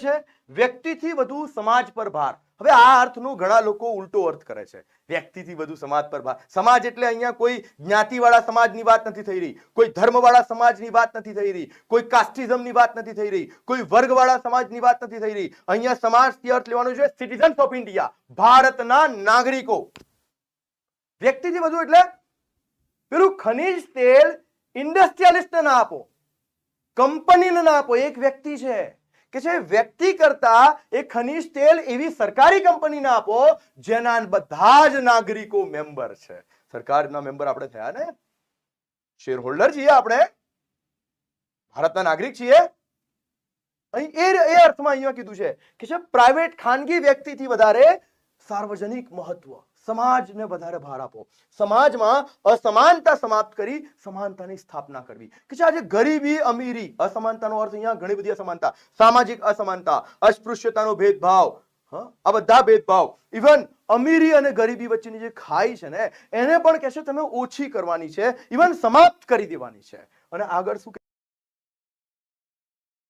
છે વ્યક્તિથી વધુ સમાજ પર ભાર. હવે આ અર્થનો ઘણા લોકો ઉલટો અર્થ કરે છે. વ્યક્તિથી વધુ સમાજ પર ભાર. સમાજ એટલે અહીંયા કોઈ જ્ઞાતિવાળા સમાજની વાત નથી થઈ રહી, કોઈ ધર્મવાળા સમાજની વાત નથી થઈ રહી, કોઈ કાસ્ટિઝમની વાત નથી થઈ રહી, કોઈ વર્ગવાળા સમાજની વાત નથી થઈ રહી. અહીંયા સમાજથી અર્થ લેવાનો છે સિટીઝન્સ ઓફ ઇન્ડિયા, ભારતના નાગરિકો. વ્યક્તિથી વધુ એટલે પેલું ખનીજ તેલ ઇન્ડસ્ટ્રીયલિસ્ટને ના આપો, કંપનીને ના આપો. એક વ્યક્તિ છે કે છે વ્યક્તિ કરતા એ ખનીજ તેલ એવી સરકારી કંપનીને આપો જેના બધા જ નાગરિકો મેમ્બર છે. સરકારના મેમ્બર આપણે થયા ને, શેર હોલ્ડર છીએ આપણે, ભારતના નાગરિક છીએ. અહીં એ અર્થમાં અહીંયા કીધું છે કે પ્રાઇવેટ ખાનગી વ્યક્તિથી વધારે સાર્વજનિક મહત્વ, સમાજને વધારે ભાર આપો. સમાજમાં અસમાનતા સમાપ્ત કરી સમાનતાની સ્થાપના કરવી. કે આજે ગરીબી અમીરી અસમાનતાનો અર્થ અહીંયા ઘણી બધી અસમાનતા, સામાજિક અસમાનતા, અસ્પૃશ્યતાનો ભેદભાવ, આ બધા ભેદભાવ, ઇવન અમીરી અને ગરીબી વચ્ચેની જે ખાઈ છે ને એને પણ કહેશે તમે ઓછી કરવાની છે, ઇવન સમાપ્ત કરી દેવાની છે. અને આગળ શું